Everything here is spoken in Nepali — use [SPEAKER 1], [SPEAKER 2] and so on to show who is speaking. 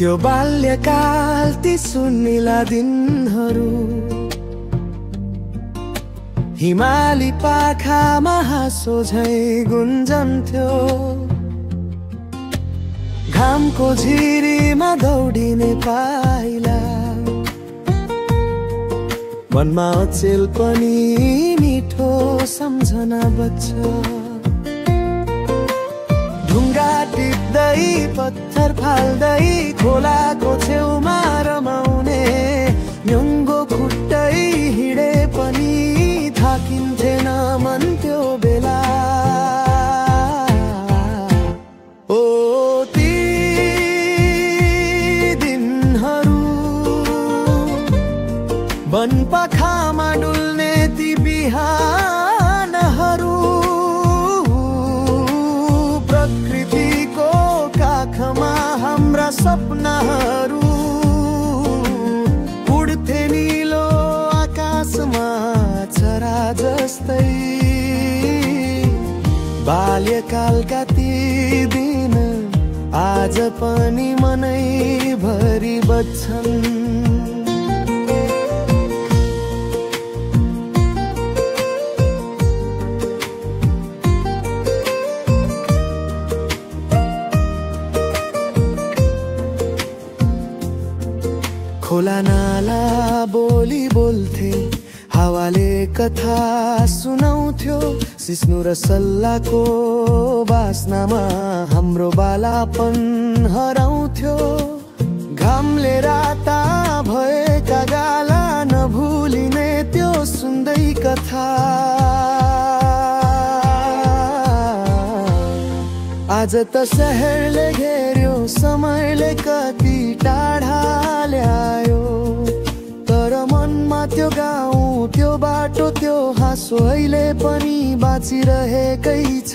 [SPEAKER 1] त्यो बाल्यकाल ती सुनिला दिनहरू हिमाली पाखामा हाँसो झै गुन्जन्थ्यो घामको झिरीमा दौडिने पाइला मनमा अचेल पनि मिठो सम्झना बच्छ ढुङ्गा टिप्दै पत्थर फाल्दै खोलाको छेउमा रमाउने म्युङ्गो खुट्टै हिँडे पनि थाकिन्थेन मन त्यो बेला ओ ती दिनहरू वनपाखामा डुल्ने ती बिहानहरू प्रकृतिको काखमा हाम्रा सपनाहरू उड्थे नीलो आकाशमा चरा जस्तै बाल्यकालका ती दिन आज पनि मनैभरि बज्छन् खोला नाला बोली बोल्थे हावाले कथा सुनाउँथ्यो सिस्नु र सल्लाको बास्नामा हाम्रो बालापन हराउँथ्यो घामले राता भएका गाला नभुलिने त्यो सुन्दै कथा आज त शहरले घेर्यो समयले कति टाढा ल्यायो तर मनमा त्यो गाउँ त्यो बाटो त्यो हाँसो अहिले पनि बाँचिरहेकै छ।